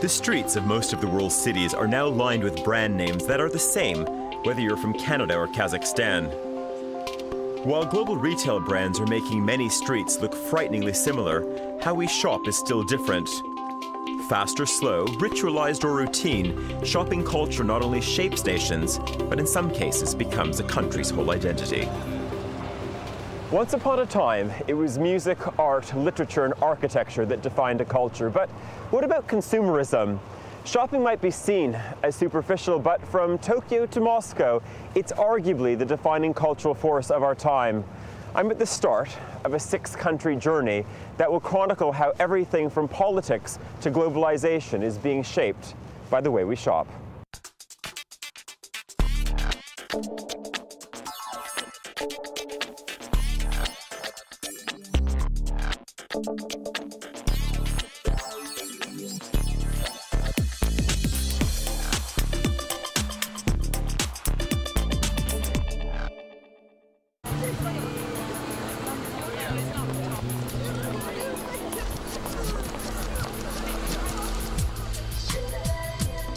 The streets of most of the world's cities are now lined with brand names that are the same, whether you're from Canada or Kazakhstan. While global retail brands are making many streets look frighteningly similar, how we shop is still different. Fast or slow, ritualized or routine, shopping culture not only shapes nations, but in some cases becomes a country's whole identity. Once upon a time, it was music, art, literature, and architecture that defined a culture. But what about consumerism? Shopping might be seen as superficial, but from Tokyo to Moscow, it's arguably the defining cultural force of our time. I'm at the start of a 6-country journey that will chronicle how everything from politics to globalization is being shaped by the way we shop.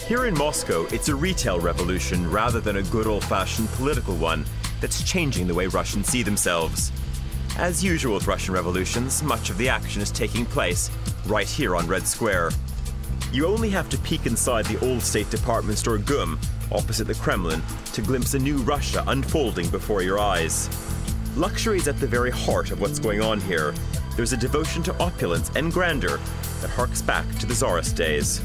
Here in Moscow, it's a retail revolution rather than a good old-fashioned political one that's changing the way Russians see themselves. As usual with Russian revolutions, much of the action is taking place right here on Red Square. You only have to peek inside the old State Department store GUM, opposite the Kremlin, to glimpse a new Russia unfolding before your eyes. Luxury is at the very heart of what's going on here. There's a devotion to opulence and grandeur that harks back to the Tsarist days.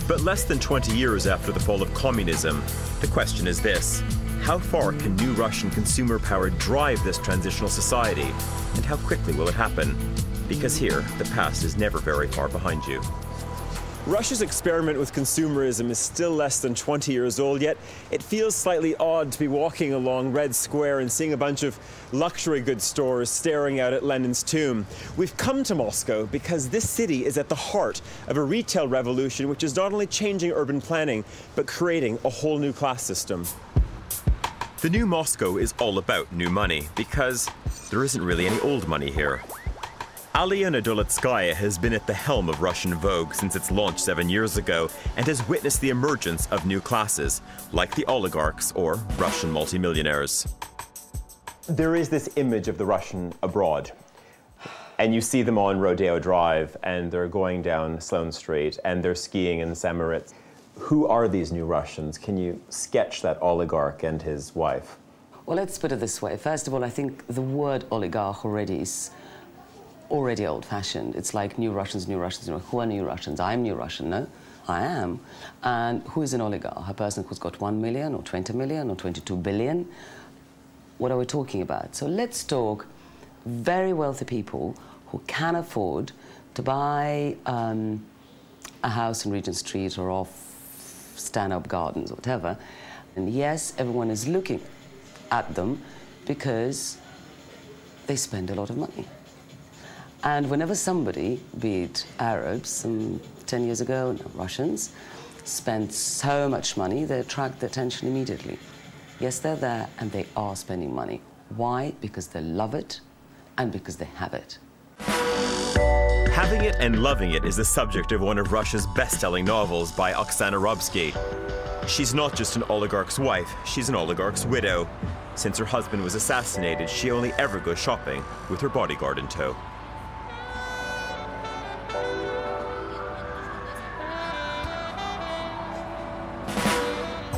But less than 20 years after the fall of communism, the question is this: how far can new Russian consumer power drive this transitional society? And how quickly will it happen? Because here, the past is never very far behind you. Russia's experiment with consumerism is still less than 20 years old, yet it feels slightly odd to be walking along Red Square and seeing a bunch of luxury goods stores staring out at Lenin's tomb. We've come to Moscow because this city is at the heart of a retail revolution which is not only changing urban planning, but creating a whole new class system. The new Moscow is all about new money because there isn't really any old money here. Aliya Nadoletskaya has been at the helm of Russian Vogue since its launch 7 years ago and has witnessed the emergence of new classes, like the oligarchs or Russian multimillionaires. There is this image of the Russian abroad, and you see them on Rodeo Drive, and they're going down Sloane Street, and they're skiing in Samoritz. Who are these new Russians? Can you sketch that oligarch and his wife? Well, let's put it this way. First of all, I think the word oligarch already is old-fashioned. It's like new Russians, new Russians. You know, who are new Russians? I'm new Russian, no? I am. And who is an oligarch? A person who's got 1 million or 20 million or 22 billion? What are we talking about? So let's talk very wealthy people who can afford to buy a house in Regent Street or off Stanhope Gardens or whatever. And yes, everyone is looking at them because they spend a lot of money. And whenever somebody, be it Arabs, some 10 years ago, no, Russians, spent so much money, they attract the attention immediately. Yes, they're there and they are spending money. Why? Because they love it and because they have it. Having it and loving it is the subject of one of Russia's best-selling novels by Oksana Robsky. She's not just an oligarch's wife, she's an oligarch's widow. Since her husband was assassinated, she only ever goes shopping with her bodyguard in tow.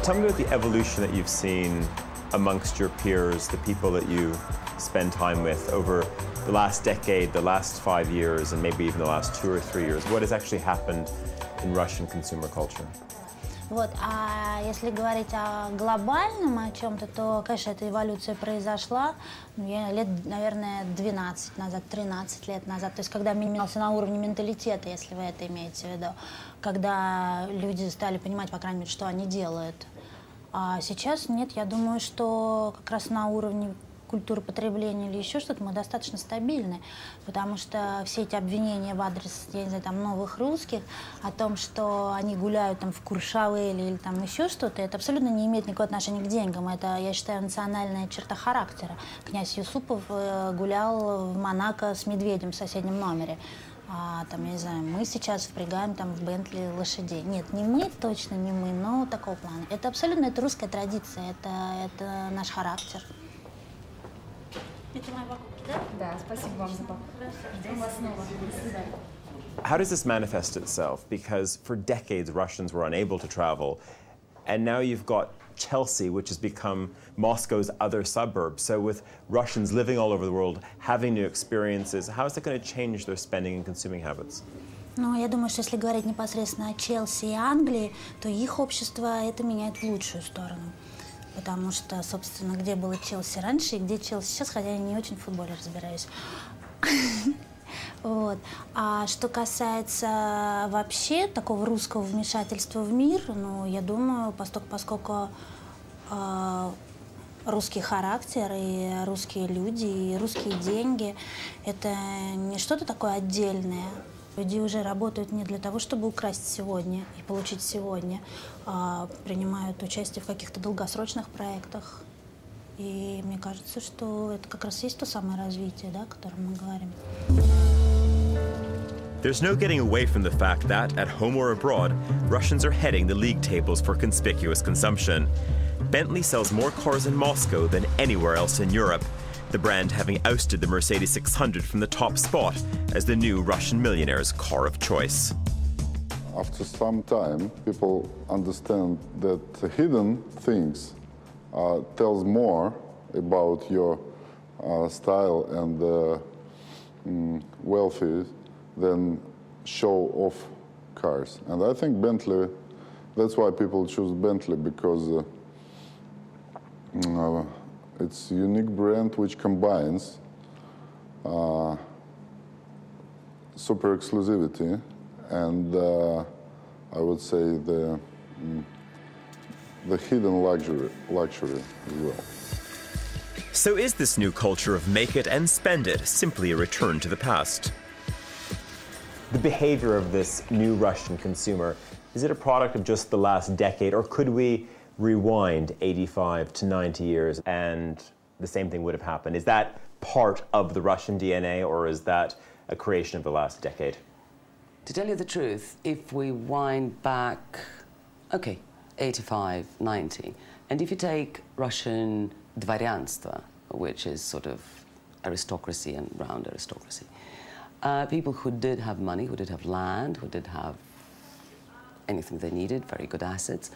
Tell me about the evolution that you've seen amongst your peers, the people that you spend time with over the last decade, the last 5 years, and maybe even the last 2 or 3 years. What has actually happened in Russian consumer culture? Вот, а если говорить о глобальном, о чем-то, то, конечно, эта эволюция произошла лет, наверное, 12 назад, 13 лет назад. То есть, когда менялся на уровне менталитета, если вы это имеете в виду. Когда люди стали понимать, по крайней мере, что они делают. А сейчас нет, я думаю, что как раз на уровне культуры потребления или еще что-то мы достаточно стабильны, потому что все эти обвинения в адрес, я не знаю, там, новых русских, о том, что они гуляют там в Куршавеле или там еще что-то, это абсолютно не имеет никакого отношения к деньгам. Это, я считаю, национальная черта характера. Князь Юсупов гулял в Монако с медведем в соседнем номере. Там, я не знаю, мы сейчас впрягаем там в Бентли лошадей. Нет, не мы, точно не мы, но такого плана. Это абсолютно это русская традиция, это наш характер. Это мои покупки, да? Да, спасибо вам за покупку. Ждем вас снова. До свидания. How does this manifest itself? Because for decades, Russians were unable to travel, and now you've got Chelsea, which has become Moscow's other suburb. So with Russians living all over the world, having new experiences, how is that going to change their spending and consuming habits? Ну, я думаю, что если говорить непосредственно о Челси и Англии, то их общество это меняет в лучшую сторону. Потому что, собственно, где было Челси раньше и где Челси сейчас, хотя я не очень в футболе разбираюсь. Вот. А что касается вообще такого русского вмешательства в мир, ну, я думаю, поскольку русский характер и русские люди, и русские деньги – это не что-то такое отдельное. Люди уже работают не для того, чтобы украсть сегодня и получить сегодня, а принимают участие в каких-то долгосрочных проектах. И мне кажется, что это как раз есть то самое развитие, да, о котором мы говорим. There's no getting away from the fact that, at home or abroad, Russians are heading the league tables for conspicuous consumption. Bentley sells more cars in Moscow than anywhere else in Europe, the brand having ousted the Mercedes 600 from the top spot as the new Russian millionaire's car of choice. After some time, people understand that hidden things tells more about your style and wealthy than show-off cars. And I think Bentley, that's why people choose Bentley, because it's a unique brand which combines super exclusivity and I would say the hidden luxury as well. So is this new culture of make it and spend it simply a return to the past? The behavior of this new Russian consumer, is it a product of just the last decade, or could we rewind 85 to 90 years and the same thing would have happened? Is that part of the Russian DNA, or is that a creation of the last decade? To tell you the truth, if we wind back, okay, 85, 90, and if you take Russian dvoryanstvo, which is sort of aristocracy and round aristocracy, people who did have money, who did have land, who did have anything they needed, very good assets,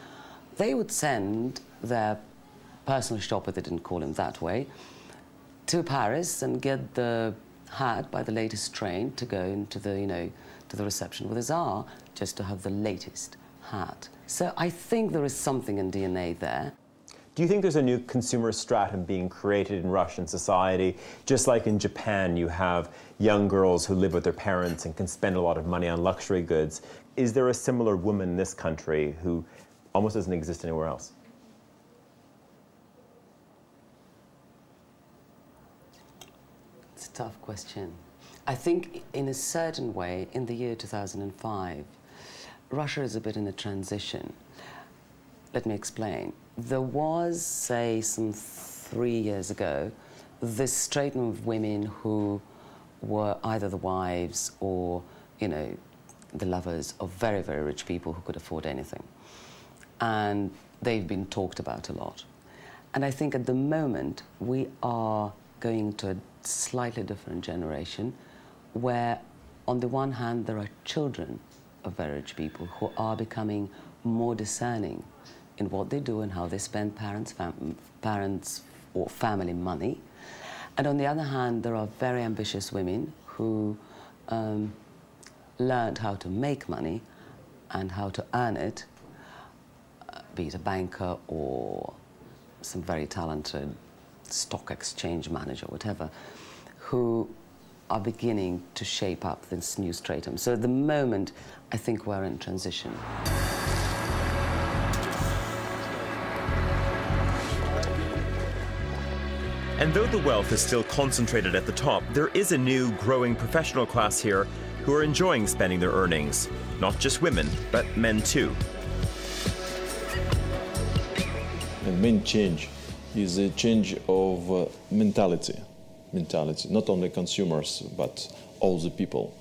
they would send their personal shopper, they didn't call him that way, to Paris and get the hat by the latest train to go into the, you know, to the reception with the Tsar, just to have the latest hat. So I think there is something in DNA there. Do you think there's a new consumer stratum being created in Russian society? Just like in Japan, you have young girls who live with their parents and can spend a lot of money on luxury goods. Is there a similar woman in this country who almost doesn't exist anywhere else? It's a tough question. I think in a certain way, in the year 2005, Russia is a bit in a transition. Let me explain. There was, say, some 3 years ago, this stratum of women who were either the wives or, you know, the lovers of very, very rich people who could afford anything. And they've been talked about a lot. And I think at the moment we are going to a slightly different generation where, on the one hand, there are children of very rich people who are becoming more discerning in what they do and how they spend parents or family money. And on the other hand, there are very ambitious women who learned how to make money and how to earn it, be it a banker or some very talented stock exchange manager, whatever, who are beginning to shape up this new stratum. So at the moment, I think we're in transition. And though the wealth is still concentrated at the top, there is a new, growing professional class here who are enjoying spending their earnings. Not just women, but men too. The main change is a change of mentality. mentality, not only consumers, but all the people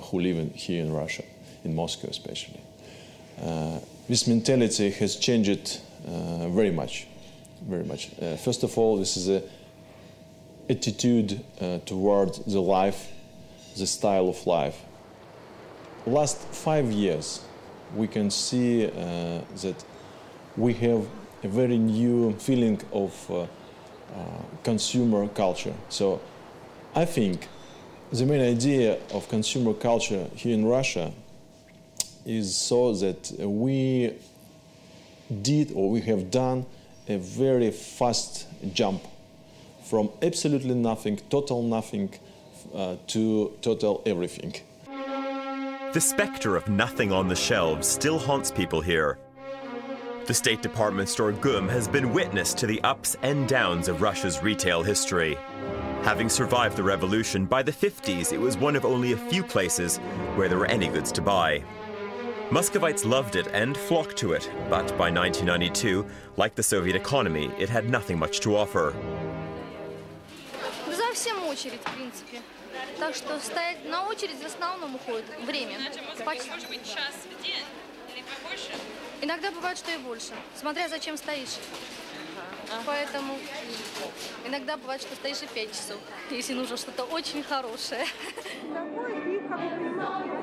who live here in Russia, in Moscow especially. This mentality has changed very much, very much. First of all, this is an attitude toward the life, the style of life. Last 5 years, we can see that we have a very new feeling of consumer culture. So I think the main idea of consumer culture here in Russia is so that we did, or we have done, a very fast jump from absolutely nothing, total nothing, to total everything. The specter of nothing on the shelves still haunts people here. The State Department store GUM has been witness to the ups and downs of Russia's retail history. Having survived the revolution, by the 50s it was one of only a few places where there were any goods to buy. Muscovites loved it and flocked to it, but by 1992, like the Soviet economy, it had nothing much to offer. За всем очередь, в принципе. Так что стоять на очередь в основном уходит время. Может быть, час в день или побольше? Иногда бывает, что и больше, смотря зачем стоишь. Поэтому иногда бывает, что стоишь и 5 часов, если нужно что-то очень хорошее.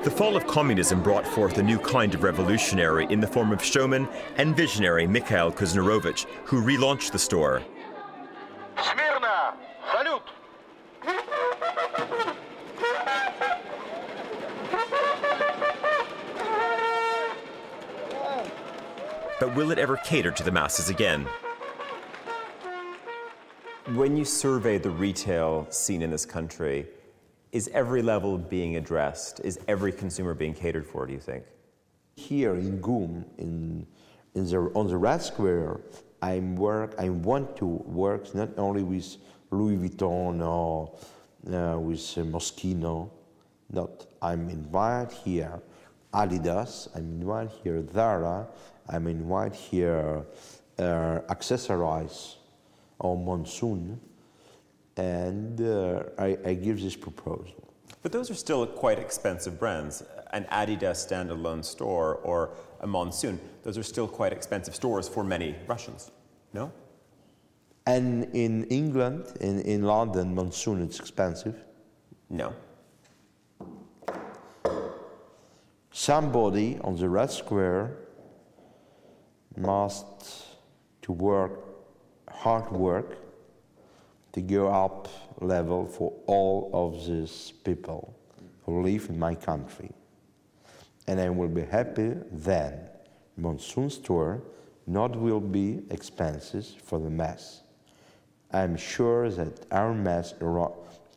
The fall of communism brought forth a new kind of revolutionary in the form of showman and visionary Mikhail Kuznerovich, who relaunched the store. Смирно! Салют! But will it ever cater to the masses again? When you survey the retail scene in this country, is every level being addressed? Is every consumer being catered for, do you think? Here in GUM, on the Red Square, I want to work not only with Louis Vuitton or with Moschino. Not, I'm invited here Adidas, I'm invited here Zara, I'm invited here Accessorize or Monsoon, and I give this proposal. But those are still quite expensive brands. An Adidas standalone store or a Monsoon, those are still quite expensive stores for many Russians, no? And in England, in London, Monsoon is expensive? No. Somebody on the Red Square must to work, hard work, to go up level for all of these people who live in my country. And I will be happy then Monsoon store not will be expensive for the mass. I'm sure that our mass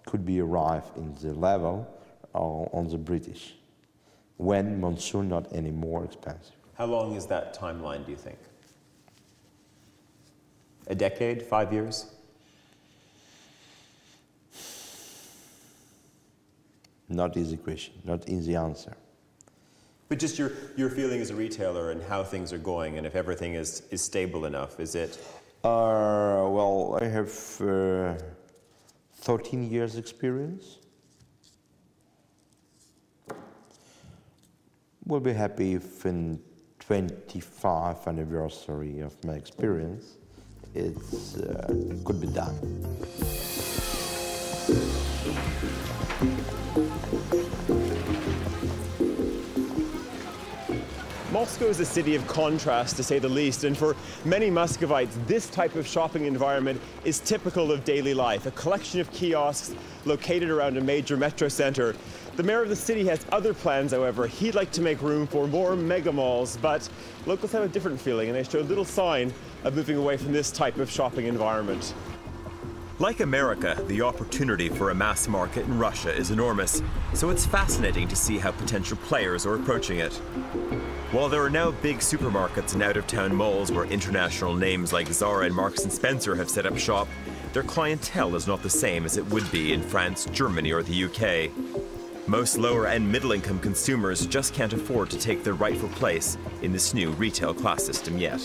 could be arrived in the level on the British, when Monsoon not any more expensive. How long is that timeline, do you think? A decade, 5 years? Not easy question, not easy answer. But just your feeling as a retailer and how things are going, and if everything is stable enough, is it? Well, I have 13 years experience. We'll be happy if in 25th anniversary of my experience, it could be done. Moscow is a city of contrast, to say the least, and for many Muscovites, this type of shopping environment is typical of daily life, a collection of kiosks located around a major metro center. The mayor of the city has other plans, however. He'd like to make room for more mega malls, but locals have a different feeling, and they show little sign of moving away from this type of shopping environment. Like America, the opportunity for a mass market in Russia is enormous, so it's fascinating to see how potential players are approaching it. While there are now big supermarkets and out-of-town malls where international names like Zara and Marks & Spencer have set up shop, their clientele is not the same as it would be in France, Germany or the UK. Most lower and middle-income consumers just can't afford to take their rightful place in this new retail class system yet.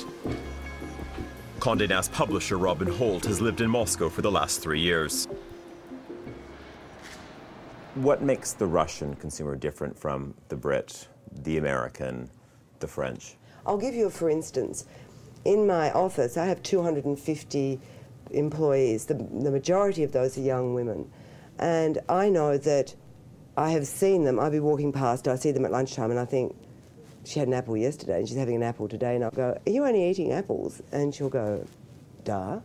Condé Nast publisher Robin Holt has lived in Moscow for the last 3 years. What makes the Russian consumer different from the Brit, the American, the French? I'll give you a for instance. In my office, I have 250 employees. The majority of those are young women. And I know that I have seen them. I'll be walking past, I see them at lunchtime, and I think, she had an apple yesterday, and she's having an apple today. And I'll go, are you only eating apples? And she'll go, duh.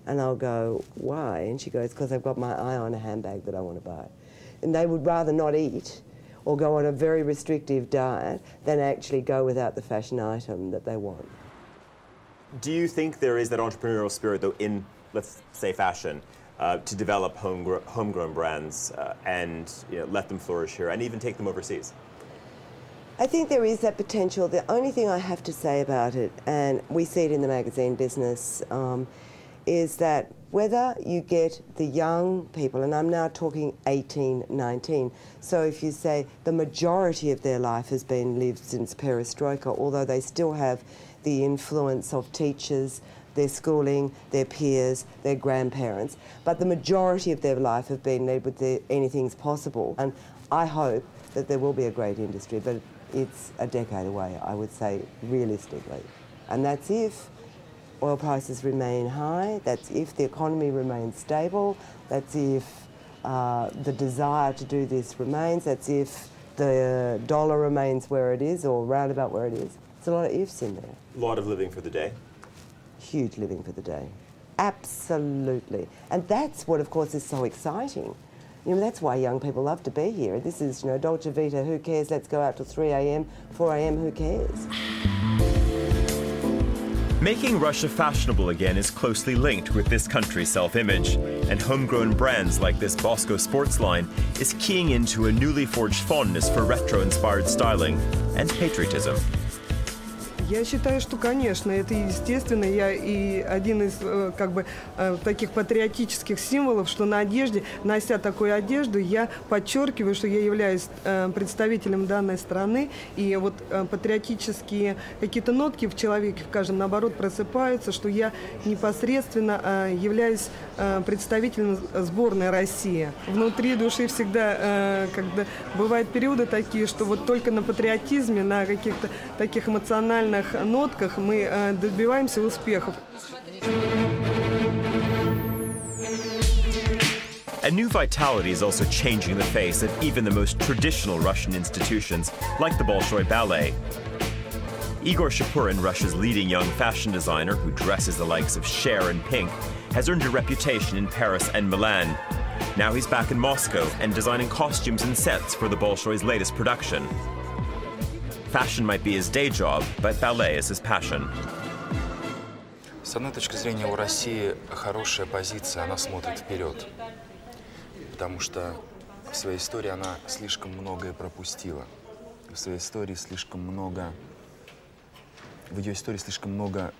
And I'll go, why? And she goes, because I've got my eye on a handbag that I want to buy. And they would rather not eat or go on a very restrictive diet than actually go without the fashion item that they want. Do you think there is that entrepreneurial spirit, though, in, let's say, fashion, to develop homegrown brands and let them flourish here and even take them overseas? I think there is that potential. The only thing I have to say about it, and we see it in the magazine business, is that whether you get the young people, and I'm now talking 18, 19, so if you say the majority of their life has been lived since perestroika, although they still have the influence of teachers, their schooling, their peers, their grandparents, but the majority of their life have been led with anything's possible. And I hope that there will be a great industry, but it's a decade away, I would say, realistically. And that's if oil prices remain high, that's if the economy remains stable, that's if the desire to do this remains, that's if the dollar remains where it is or round about where it is. There's a lot of ifs in there. A lot of living for the day. Huge living for the day. Absolutely. And that's what, of course, is so exciting. That's why young people love to be here. This is, Dolce Vita, who cares? Let's go out till 3 a.m., 4 a.m., who cares? Making Russia fashionable again is closely linked with this country's self-image, and homegrown brands like this Bosco sports line is keying into a newly forged fondness for retro-inspired styling and patriotism. Я считаю, что, конечно, это естественно. Я и один из таких патриотических символов, что на одежде, нося такую одежду, я подчеркиваю, что я являюсь представителем данной страны. И вот патриотические какие-то нотки в человеке, в каждом, наоборот, просыпаются, что я непосредственно являюсь представителем сборной России. Внутри души всегда, когда бывают периоды такие, что вот только на патриотизме, на каких-то таких эмоциональных нотках мы добиваемся успехов. A new vitality is also changing the face of even the most traditional Russian institutions, like the Bolshoi Ballet. Igor Shapurin, Russia's leading young fashion designer who dresses the likes of Cher and Pink, has earned a reputation in Paris and Milan. Now he's back in Moscow and designing costumes and sets for the Bolshoi's latest production. Fashion might be his day job, but ballet is his passion. С одной точки зрения, у России хорошая позиция, она смотрит вперед. Потому что в своей истории она слишком многое пропустила. В своей истории в ее истории слишком много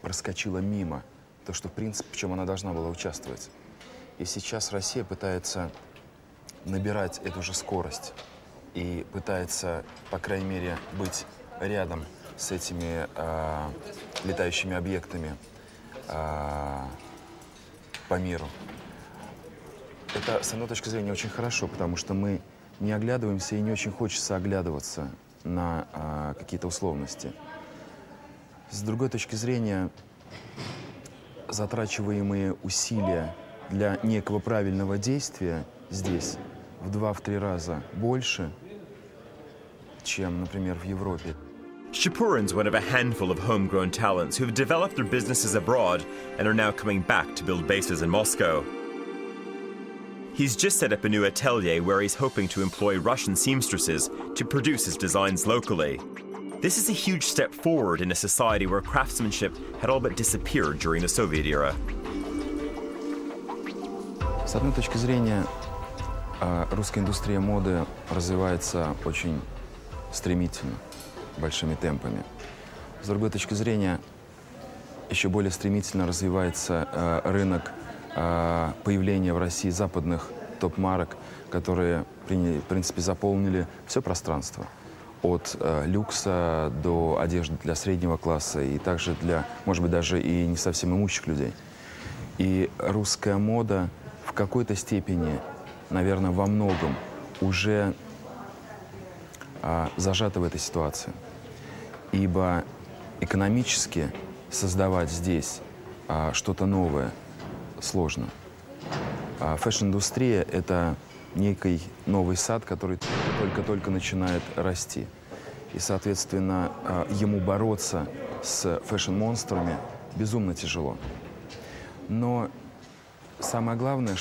проскочило мимо. То, что, в принципе, в чем она должна была участвовать. И сейчас Россия пытается набирать эту же скорость. И пытается, по крайней мере, быть рядом с этими летающими объектами по миру. Это, с одной точки зрения, очень хорошо, потому что мы не оглядываемся и не очень хочется оглядываться на какие-то условности. С другой точки зрения, затрачиваемые усилия для некого правильного действия здесь в 2-3 раза больше, чем, например, в Европе. Shapurin's one of a handful of homegrown talents who've developed their businesses abroad and are now coming back to build bases in Moscow. He's just set up a new atelier where he's hoping to employ Russian seamstresses to produce his designs locally. This is a huge step forward in a society where craftsmanship had all but disappeared during the Soviet era. С одной точки зрения, русская индустрия моды развивается очень стремительно, большими темпами. С другой точки зрения, еще более стремительно развивается рынок появления в России западных топ-марок, которые, в принципе, заполнили все пространство. От люкса до одежды для среднего класса и также для, может быть, даже и не совсем имущих людей. И русская мода в какой-то степени наверное, во многом уже зажата в этой ситуации. Ибо экономически создавать здесь что-то новое сложно. Фэшн-индустрия — это некий новый сад, который только-только начинает расти. И, соответственно, ему бороться с фэшн-монстрами безумно тяжело. Но самое главное,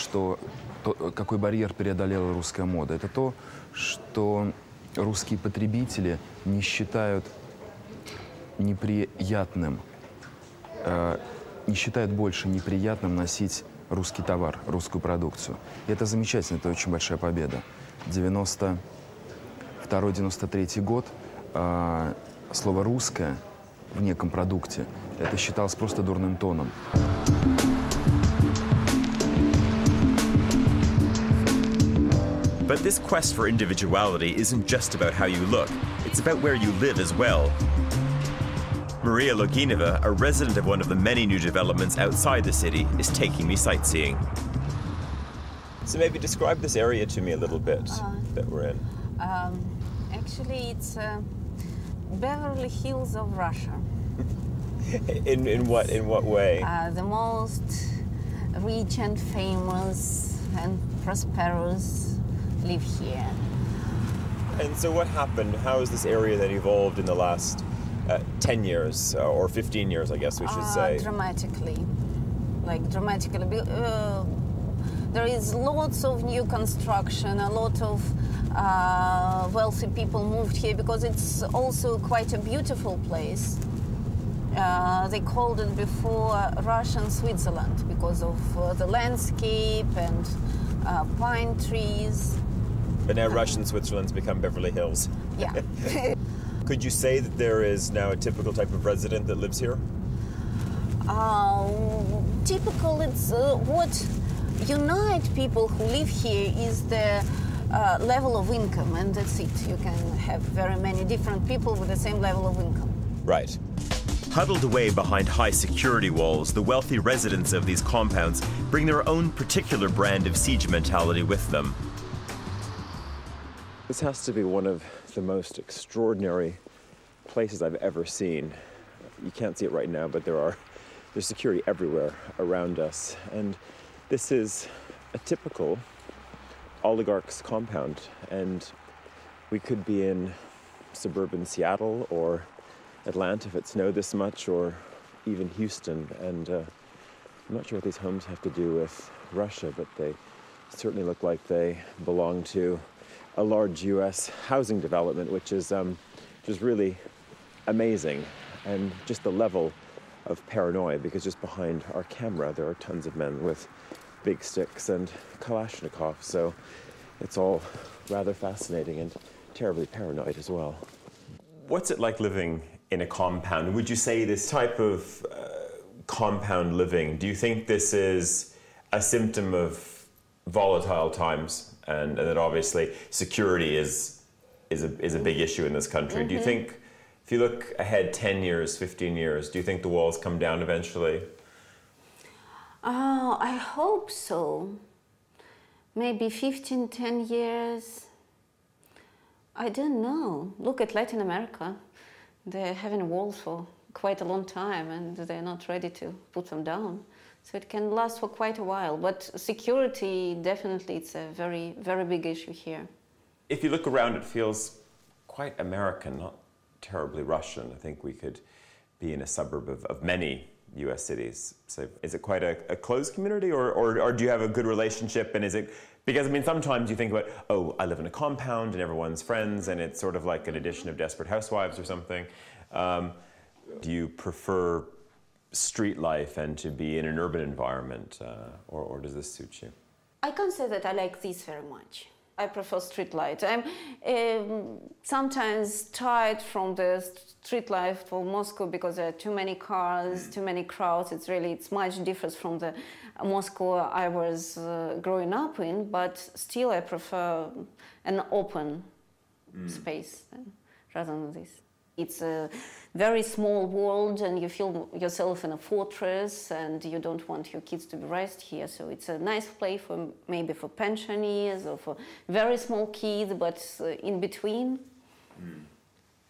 какой барьер преодолела русская мода, это то, что русские потребители не считают неприятным, не считают больше неприятным носить русский товар, русскую продукцию. И это замечательно, это очень большая победа. 92-93 год слово «русское» в неком продукте это считалось просто дурным тоном. But this quest for individuality isn't just about how you look, it's about where you live as well. Maria Loginova, a resident of one of the many new developments outside the city, is taking me sightseeing. So maybe describe this area to me a little bit that we're in. Actually, it's Beverly Hills of Russia. In what way? The most rich and famous and prosperous live here. And so what happened? How has this area then evolved in the last 10 years or 15 years, I guess we should say? Dramatically. Like dramatically. There is lots of new construction, a lot of wealthy people moved here because it's also quite a beautiful place. They called it before Russian Switzerland because of the landscape and pine trees. But now Russian Switzerland's become Beverly Hills. Yeah. Could you say that there is now a typical type of resident that lives here? Typical, it's what unite people who live here is the level of income, and that's it. You can have very many different people with the same level of income. Right. Huddled away behind high security walls, the wealthy residents of these compounds bring their own particular brand of siege mentality with them. This has to be one of the most extraordinary places I've ever seen. You can't see it right now, but there's security everywhere around us. And this is a typical oligarch's compound. And we could be in suburban Seattle or Atlanta if it snowed this much, or even Houston. And I'm not sure what these homes have to do with Russia, but they certainly look like they belong to a large U.S. housing development, which is really amazing. And just the level of paranoia, because just behind our camera there are tons of men with big sticks and Kalashnikov, so it's all rather fascinating and terribly paranoid as well. What's it like living in a compound? Would you say this type of compound living, do you think this is a symptom of volatile times, and that obviously security is a big issue in this country? Mm-hmm. Do you think, if you look ahead 10 years, 15 years, do you think the walls come down eventually? I hope so. Maybe 10 years. I don't know. Look at Latin America. They're having walls for quite a long time and they're not ready to put them down. So it can last for quite a while. But security, definitely, it's a very, very big issue here. If you look around, it feels quite American, not terribly Russian. I think we could be in a suburb of many U.S. cities. So is it quite a closed community, or do you have a good relationship? And is it, because I mean, sometimes you think about, oh, I live in a compound and everyone's friends, and it's sort of like an edition of Desperate Housewives or something. Do you prefer street life and to be in an urban environment, or does this suit you? I can't say that I like this very much. I prefer street life. I'm sometimes tired from the street life for Moscow because there are too many cars, too many crowds. It's much different from the Moscow I was growing up in, but still I prefer an open space rather than this. It's a very small world, and you feel yourself in a fortress, and you don't want your kids to be raised here. So it's a nice place for maybe for pensioners or for very small kids, but in between,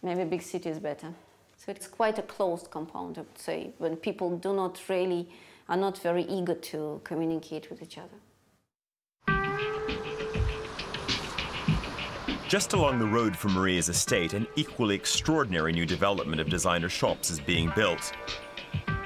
maybe a big city is better. So it's quite a closed compound, I would say, when people are not very eager to communicate with each other. Just along the road from Maria's estate, an equally extraordinary new development of designer shops is being built.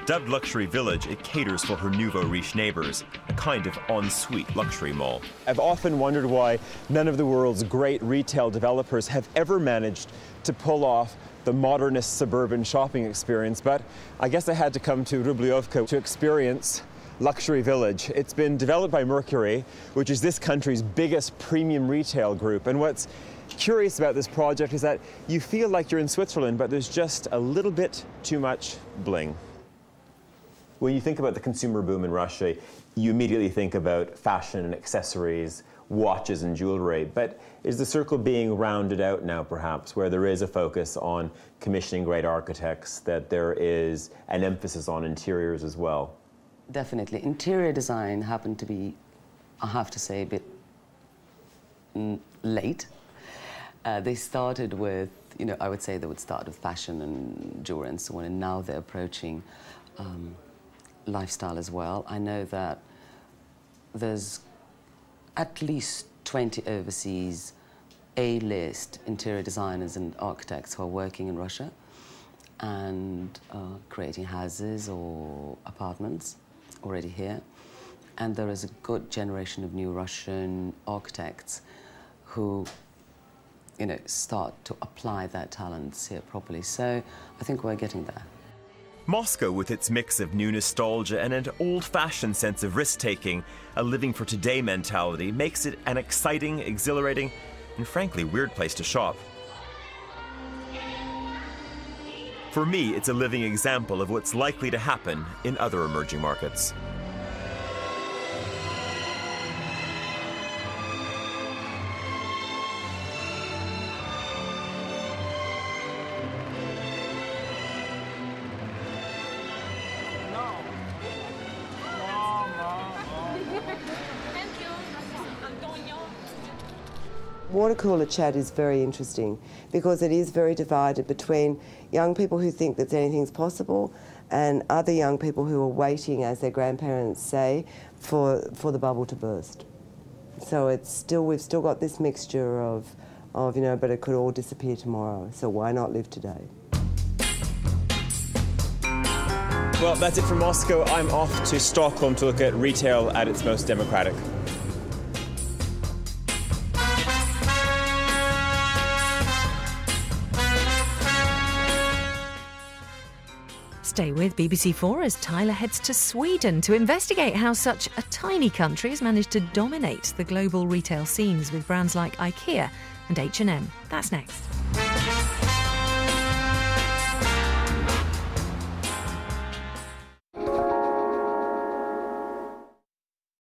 Dubbed Luxury Village, it caters for her nouveau riche neighbours, a kind of en-suite luxury mall. I've often wondered why none of the world's great retail developers have ever managed to pull off the modernist suburban shopping experience, but I guess I had to come to Rubliovka to experience Luxury Village. It's been developed by Mercury, which is this country's biggest premium retail group. And what's curious about this project is that you feel like you're in Switzerland, but there's just a little bit too much bling. When you think about the consumer boom in Russia, you immediately think about fashion and accessories, watches and jewelry. But is the circle being rounded out now, perhaps, where there is a focus on commissioning great architects, that there is an emphasis on interiors as well? Definitely. Interior design happened to be, I have to say, a bit late. They started with, I would say they would start with fashion and jewelry and so on, and now they're approaching lifestyle as well. I know that there's at least 20 overseas A-list interior designers and architects who are working in Russia and creating houses or apartments already here. And there is a good generation of new Russian architects who, start to apply their talents here properly. So I think we're getting there. Moscow, with its mix of new nostalgia and an old-fashioned sense of risk-taking, a living-for-today mentality, makes it an exciting, exhilarating, and frankly, weird place to shop. For me, it's a living example of what's likely to happen in other emerging markets. Water cooler chat is very interesting because it is very divided between young people who think that anything's possible and other young people who are waiting, as their grandparents say, for the bubble to burst. So we've still got this mixture of but it could all disappear tomorrow, so why not live today? Well, that's it from Moscow. I'm off to Stockholm to look at retail at its most democratic. Stay with BBC4 as Tyler heads to Sweden to investigate how such a tiny country has managed to dominate the global retail scenes with brands like IKEA and H&M. That's next.